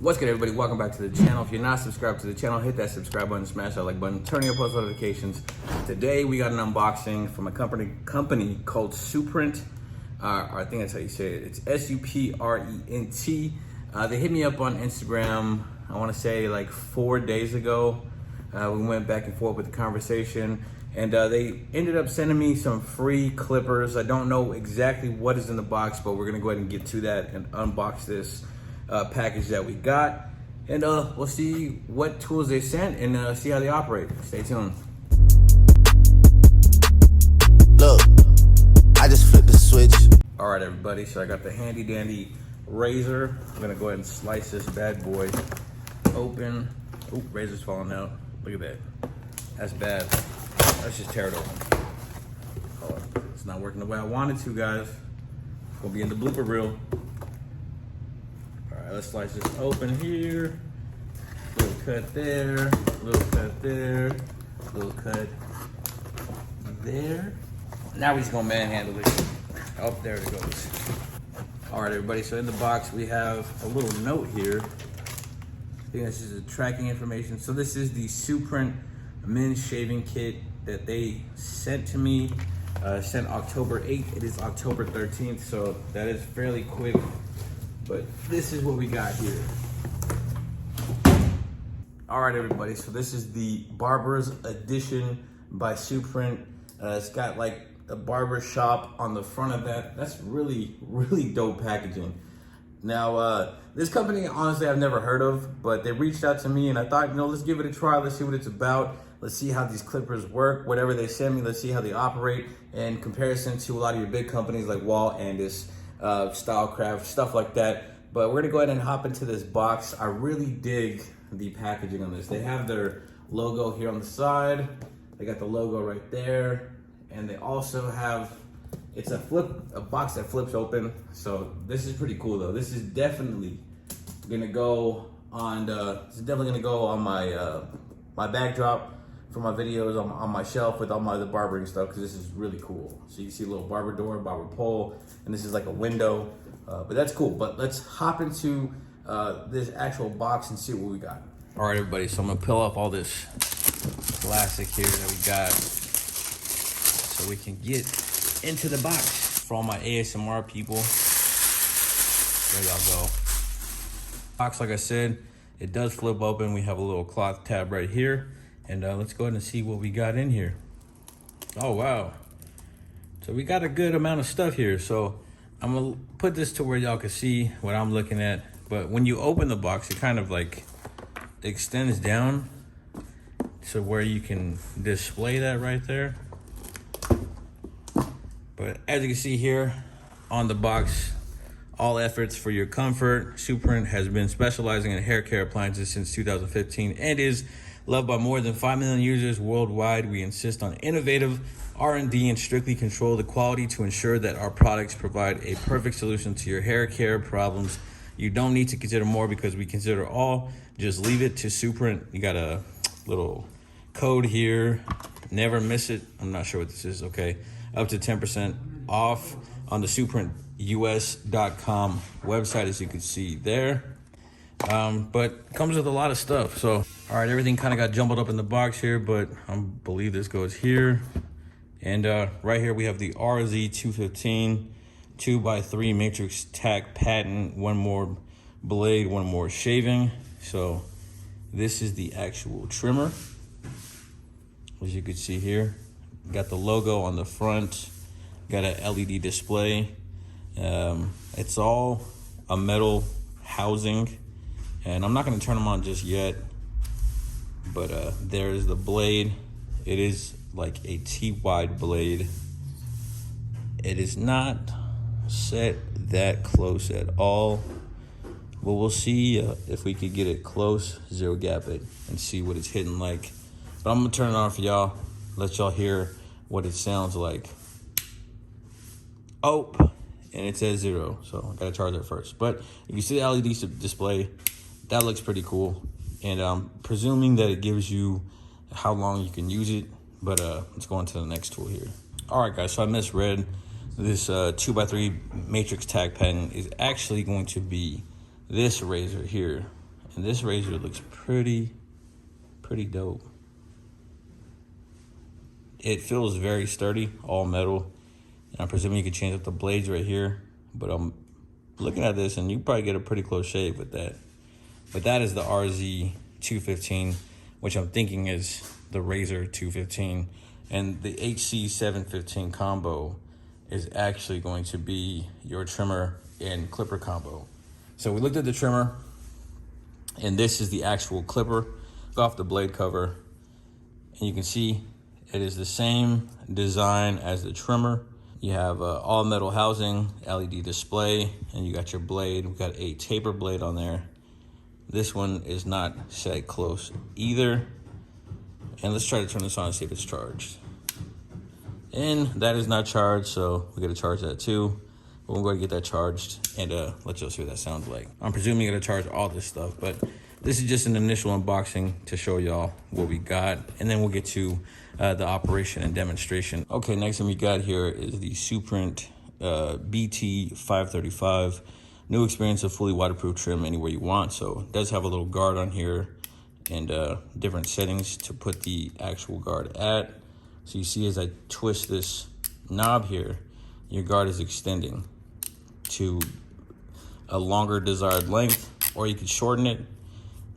What's good, everybody? Welcome back to the channel. If you're not subscribed to the channel, hit that subscribe button, smash that like button, turn on your post notifications. Today we got an unboxing from a company called SUPRENT. I think that's how you say it. It's SUPRENT. They hit me up on Instagram, I want to say like 4 days ago. We went back and forth with the conversation, and they ended up sending me some free clippers. I don't know exactly what is in the box, but we're gonna go ahead and get to that and unbox this package that we got, and we'll see what tools they sent and see how they operate. Stay tuned. Look, I just flipped the switch. All right, everybody, so I got the handy dandy razor. I'm gonna go ahead and slice this bad boy open. Oh, razor's falling out. Look at that. That's bad. Let's just tear it open. Oh, it's not working the way I wanted to, guys. It's gonna be in the blooper reel. All right, let's slice this open here. Little cut there, little cut there, little cut there. Now we're just gonna manhandle it. Oh, there it goes. All right, everybody, so in the box we have a little note here. I think this is the tracking information. So this is the SUPRENT men's shaving kit that they sent to me. Sent October 8th. It is October 13th, so that is fairly quick. But this is what we got here. All right, everybody, so this is the Barber's Edition by SUPRENT. It's got like a barber shop on the front of that. That's really, really dope packaging. Now, this company, honestly, I've never heard of, but they reached out to me and I thought, let's give it a try. Let's see what it's about. Let's see how these clippers work. Whatever they send me, let's see how they operate in comparison to a lot of your big companies like Wall Andis, Stylecraft, stuff like that. But we're gonna go ahead and hop into this box. I really dig the packaging on this. They have their logo here on the side. They got the logo right there. And they also have, it's a box that flips open. So this is pretty cool though. This is definitely gonna go on my my backdrop for my videos on my shelf with all my other barbering stuff, because this is really cool. So you see a little barber door, barber pole, and this is like a window, but that's cool. But let's hop into this actual box and see what we got. All right, everybody, so I'm gonna peel off all this plastic here that we got so we can get into the box. For all my ASMR people, there y'all go. Box, like I said, it does flip open. We have a little cloth tab right here, and let's go ahead and see what we got in here. Oh, wow. So we got a good amount of stuff here. So I'm gonna put this to where y'all can see what I'm looking at. But when you open the box, it kind of like extends down to where you can display that right there. But as you can see here on the box, all efforts for your comfort. SUPRENT has been specializing in hair care appliances since 2015 and is loved by more than 5 million users worldwide. We insist on innovative R&D and strictly control the quality to ensure that our products provide a perfect solution to your hair care problems. You don't need to consider more because we consider all. Just leave it to SUPRENT. You got a little code here. Never miss it. I'm not sure what this is. Okay. Up to 10% off on the SUPRENTUS.com website, as you can see there. But comes with a lot of stuff. So, all right, everything kind of got jumbled up in the box here, but I believe this goes here. And right here we have the RZ215 2x3 matrix tack patent. One more blade, one more shaving. So this is the actual trimmer, as you can see here. Got the logo on the front, got an LED display. It's all a metal housing, and I'm not gonna turn them on just yet, but there's the blade. It is like a T-wide blade. It is not set that close at all, but we'll see if we could get it close, zero gap it, and see what it's hitting like. But I'm gonna turn it on for y'all, let y'all hear what it sounds like. Oh, and it says 0, so I gotta charge it first. But you can see the LED display. That looks pretty cool, and I'm presuming that it gives you how long you can use it. But let's go on to the next tool here. All right, guys, so I misread. This 2x3 matrix tack pen is actually going to be this razor here. And this razor looks pretty dope. It feels very sturdy, all metal. And I'm presuming you can change up the blades right here. But I'm looking at this and you probably get a pretty close shave with that. But that is the RZ215, which I'm thinking is the Razor 215. And the HC715 combo is actually going to be your trimmer and clipper combo. So we looked at the trimmer, and this is the actual clipper. Look off the blade cover, and you can see it is the same design as the trimmer. You have all metal housing, LED display, and you got your blade. We got a taper blade on there. This one is not set close either. And let's try to turn this on and see if it's charged. And that is not charged, so we gotta charge that too. But we're gonna get that charged and let y'all see what that sounds like. I'm presuming you're gonna charge all this stuff, but this is just an initial unboxing to show y'all what we got. And then we'll get to the operation and demonstration. Okay, next thing we got here is the SUPRENT BT535. New experience of fully waterproof trim anywhere you want. So it does have a little guard on here and different settings to put the actual guard at. So you see as I twist this knob here, your guard is extending to a longer desired length, or you could shorten it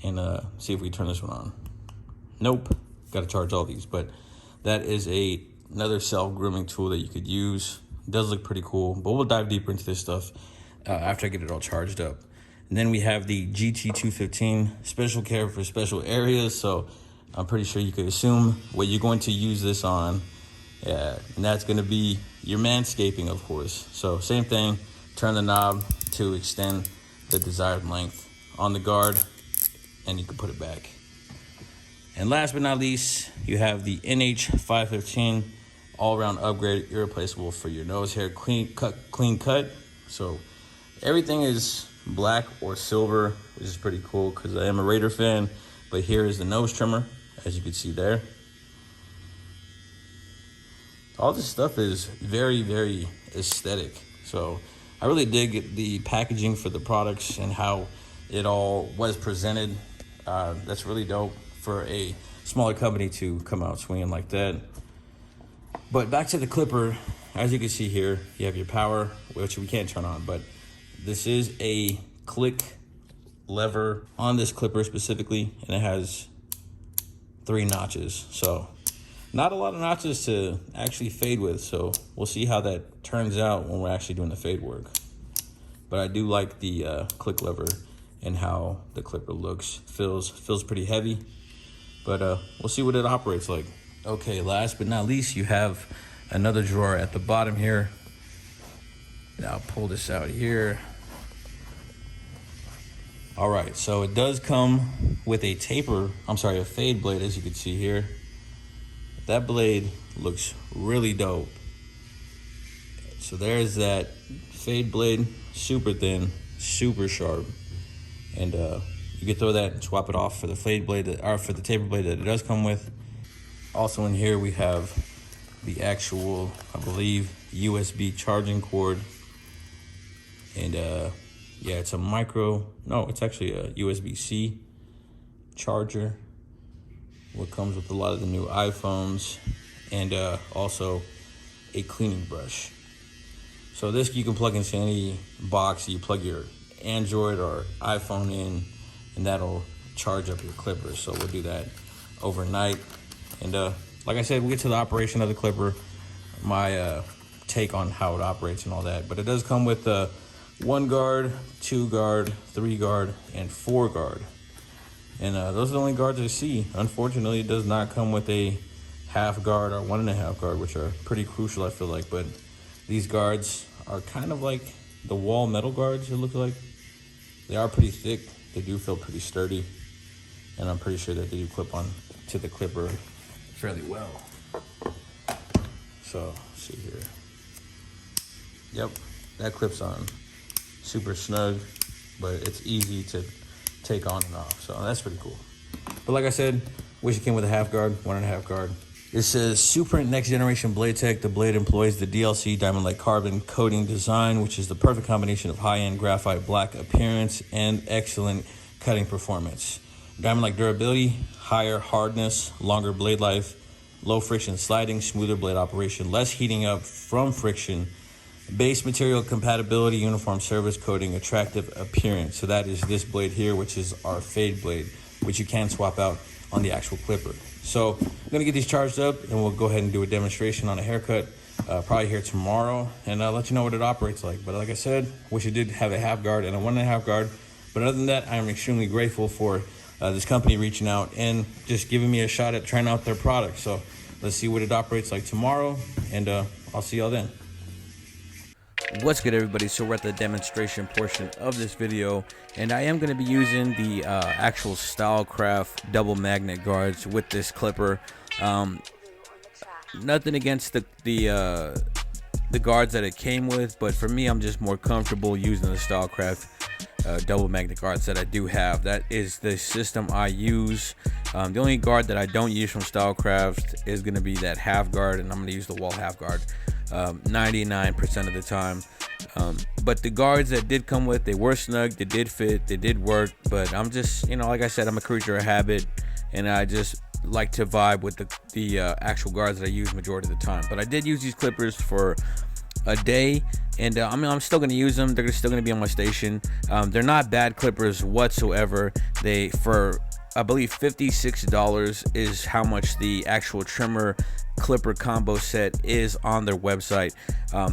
and see if we turn this one on. Nope, got to charge all these, but that is another self-grooming tool that you could use. It does look pretty cool, but we'll dive deeper into this stuff after I get it all charged up. And then we have the GT215, special care for special areas. So I'm pretty sure you could assume what you're going to use this on. And that's going to be your manscaping, of course. So same thing, turn the knob to extend the desired length on the guard, and you can put it back. And last but not least, you have the NH515 all-around upgrade, irreplaceable for your nose hair, clean cut. So everything is black or silver, which is pretty cool because I am a Raider fan. But here is the nose trimmer, as you can see there. All this stuff is very, very aesthetic. So I really dig the packaging for the products and how it all was presented. That's really dope for a smaller company to come out swinging like that. But back to the clipper, as you can see here, you have your power, which we can't turn on, but this is a click lever on this clipper specifically, and it has 3 notches. So not a lot of notches to actually fade with, so we'll see how that turns out when we're actually doing the fade work. But I do like the click lever and how the clipper looks. Feels pretty heavy, but we'll see what it operates like. Okay, last but not least, you have another drawer at the bottom here. Now I'll pull this out here. All right, so it does come with a a fade blade, as you can see here. That blade looks really dope. So there's that fade blade, super thin, super sharp. And you can throw that and swap it off for the fade blade, or for the taper blade that it does come with. Also in here we have the actual, I believe, USB charging cord. And yeah, it's it's actually a USB-C charger. What comes with a lot of the new iPhones, and also a cleaning brush. So this you can plug into any box. You plug your Android or iPhone in, and that'll charge up your clipper. So we'll do that overnight. And like I said, we'll get to the operation of the clipper, my take on how it operates and all that. But it does come with 1 guard, 2 guard, 3 guard, and 4 guard. And those are the only guards I see. Unfortunately, it does not come with a half guard or 1.5 guard, which are pretty crucial, I feel like. But these guards are kind of like the wall metal guards, it looks like. They are pretty thick. They do feel pretty sturdy. And I'm pretty sure that they do clip on to the clipper fairly well. So, let's see here. Yep, that clips on super snug, but it's easy to take on and off. So that's pretty cool. But like I said, wish it came with a half guard, 1.5 guard. It says SUPRENT Next Generation Blade Tech. The blade employs the DLC Diamond-like carbon coating design, which is the perfect combination of high-end graphite black appearance and excellent cutting performance. Diamond-like durability, higher hardness, longer blade life, low friction sliding, smoother blade operation, less heating up from friction, base material compatibility, uniform service coating, attractive appearance. So that is this blade here, which is our fade blade, which you can swap out on the actual clipper. So I'm gonna get these charged up and we'll go ahead and do a demonstration on a haircut probably here tomorrow, and I'll let you know what it operates like. But like I said, wish it did have a half guard and a 1.5 guard. But other than that, I'm extremely grateful for this company reaching out and just giving me a shot at trying out their product. So let's see what it operates like tomorrow, and I'll see y'all then. What's good, everybody? So we're at the demonstration portion of this video, and I am going to be using the actual Stylecraft double magnet guards with this clipper. Nothing against the guards that it came with, but for me, I'm just more comfortable using the Stylecraft double magnet guards that I do have. That is the system I use. The only guard that I don't use from Stylecraft is going to be that half guard, and I'm going to use the wall half guard 99% of the time. But the guards that did come with, they were snug, they did fit, they did work. But I'm just, like I said, I'm a creature of habit, and I just like to vibe with the actual guards that I use majority of the time. But I did use these clippers for a day, and I'm still going to use them. They're still going to be on my station. They're not bad clippers whatsoever. I believe $56 is how much the actual trimmer clipper combo set is on their website.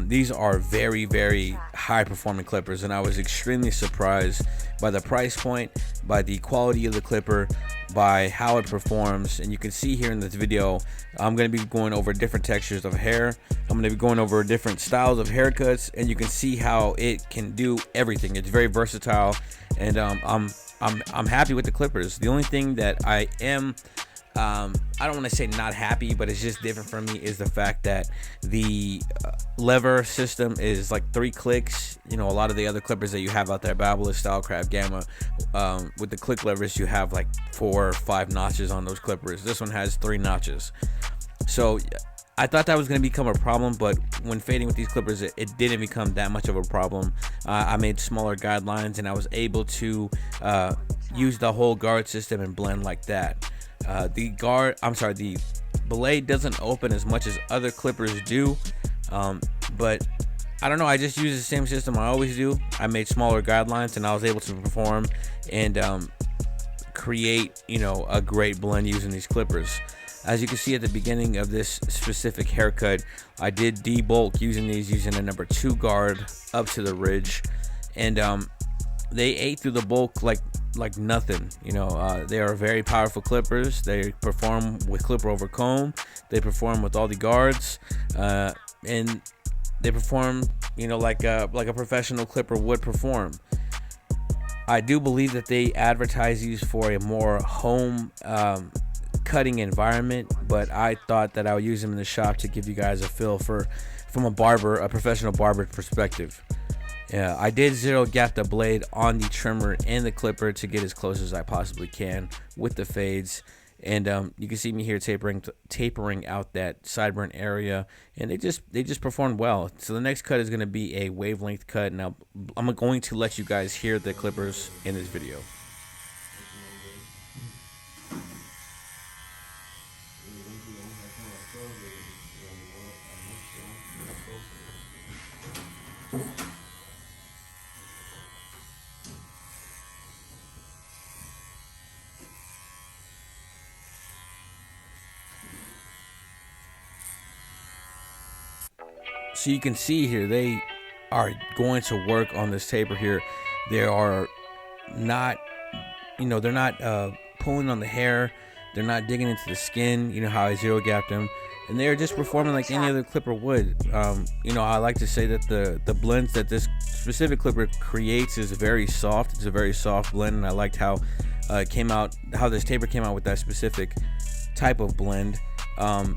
These are very, very high performing clippers, and I was extremely surprised by the price point, by the quality of the clipper, by how it performs. And you can see here in this video, I'm going to be going over different textures of hair. I'm going to be going over different styles of haircuts, and you can see how it can do everything. It's very versatile, and I'm happy with the clippers. The only thing that I am I don't want to say not happy, but it's just different for me, is the fact that the lever system is like 3 clicks. A lot of the other clippers that you have out there, Babyliss, Stylecraft, Gamma, with the click levers, you have like 4 or 5 notches on those clippers. This one has 3 notches. So I thought that was going to become a problem, but when fading with these clippers, it didn't become that much of a problem. I made smaller guidelines, and I was able to use the whole guard system and blend like that. The blade doesn't open as much as other clippers do, but I don't know, I just use the same system I always do. I made smaller guidelines, and I was able to perform and create a great blend using these clippers. As you can see at the beginning of this specific haircut, I did debulk using a number 2 guard up to the ridge, and they ate through the bulk like nothing. They are very powerful clippers. They perform with clipper over comb. They perform with all the guards, and they perform like a professional clipper would perform. I do believe that they advertise these for a more home cutting environment, but I thought that I would use them in the shop to give you guys a feel from a professional barber perspective. Yeah, I did zero gap the blade on the trimmer and the clipper to get as close as I possibly can with the fades. And you can see me here tapering out that sideburn area, and they just performed well. So the next cut is going to be a wavelength cut. Now I'm going to let you guys hear the clippers in this video. So you can see here, they are going to work on this taper here. They are not, they're not pulling on the hair. They're not digging into the skin, how I zero gapped them. And they're just performing like any other clipper would. I like to say that the blends that this specific clipper creates is very soft. It's a very soft blend, and I liked how how this taper came out with that specific type of blend. Other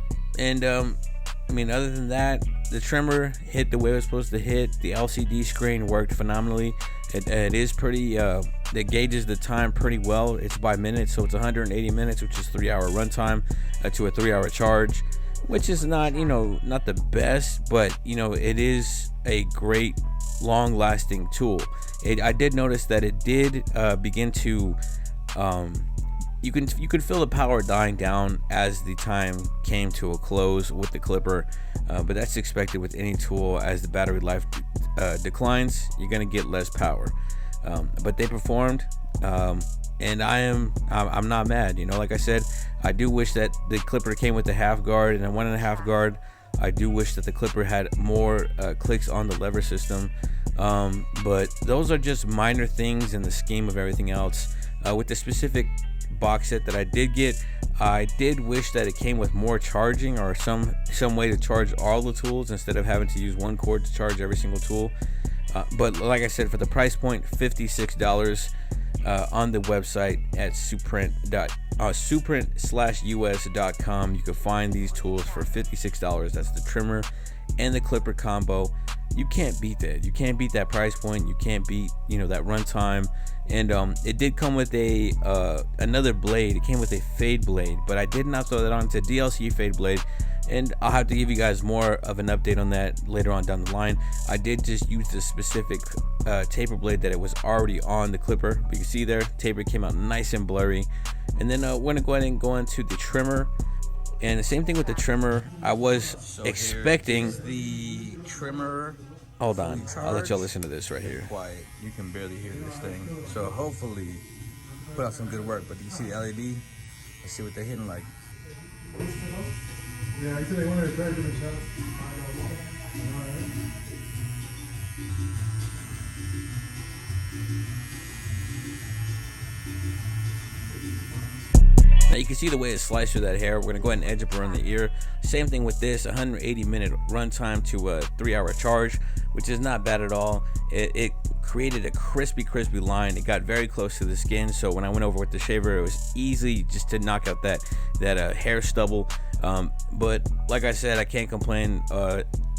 than that, the trimmer hit the way it was supposed to hit. The LCD screen worked phenomenally. It is pretty, it gauges the time pretty well. It's by minutes, so it's 180 minutes, which is 3-hour runtime to a 3-hour charge, which is not, not the best, but, it is a great long-lasting tool. I did notice that it did begin to you can feel the power dying down as the time came to a close with the clipper, but that's expected with any tool. As the battery life declines, you're gonna get less power, but they performed, and I'm not mad. You know, like I said, I do wish that the clipper came with a half guard and a 1.5 guard. I do wish that the clipper had more clicks on the lever system, but those are just minor things in the scheme of everything else. With the specific box set that I did get, I did wish that it came with more charging, or some way to charge all the tools instead of having to use one cord to charge every single tool. But like I said, for the price point, $56 on the website at SUPRENT/US.com, you can find these tools for $56. That's the trimmer and the clipper combo. You can't beat that. You can't beat that price point. You can't beat, you know, that runtime. And it did come with a another blade. It came with a fade blade, but I did not throw that on. It's a DLC fade blade, and I'll have to give you guys more of an update on that later on down the line. I did just use the specific taper blade that it was already on the clipper. But you can see there, taper came out nice and blurry. And then we're gonna go ahead and go into the trimmer. And the same thing with the trimmer. I was expecting the trimmer. Hold on, I'll let y'all listen to this right here. Quiet. You can barely hear this thing. So hopefully, put out some good work. But you see the LED? Let's see what they're hitting like. Yeah, I said they wanted to try different stuff. Now you can see the way it sliced through that hair. We're gonna go ahead and edge up around the ear. Same thing with this, 180-minute runtime to a 3-hour charge, which is not bad at all. It created a crispy line. It got very close to the skin, so when I went over with the shaver, it was easy just to knock out that hair stubble. But like I said, I can't complain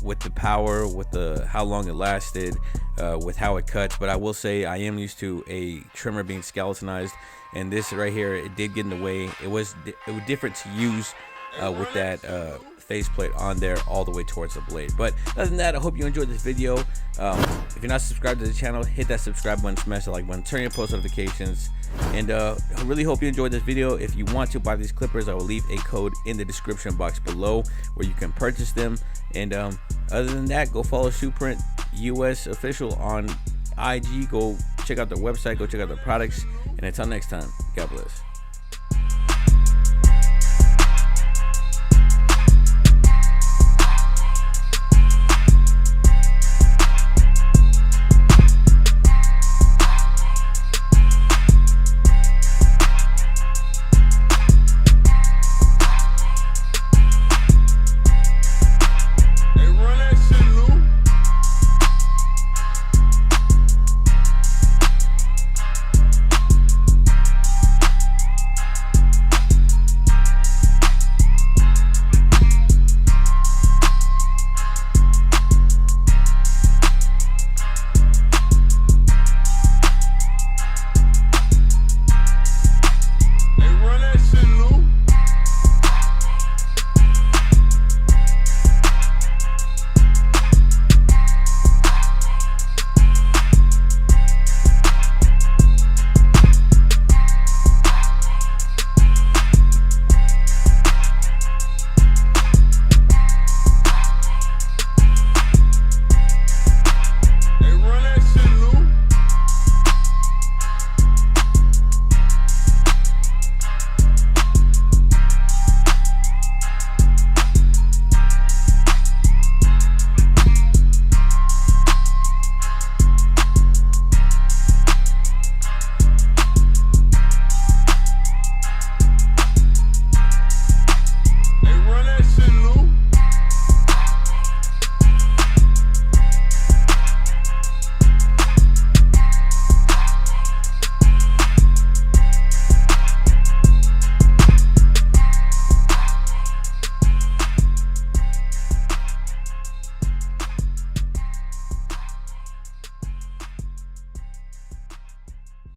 with the power, with how long it lasted, with how it cuts. But I will say I am used to a trimmer being skeletonized, and this right here, it did get in the way. It was different to use with that faceplate on there all the way towards the blade. But other than that, I hope you enjoyed this video. If you're not subscribed to the channel, hit that subscribe button, smash the like button, turn your post notifications, and I really hope you enjoyed this video. If you want to buy these clippers, I will leave a code in the description box below where you can purchase them. And other than that, go follow SUPRENT US official on IG. Go check out their website, go check out their products, and until next time, God bless.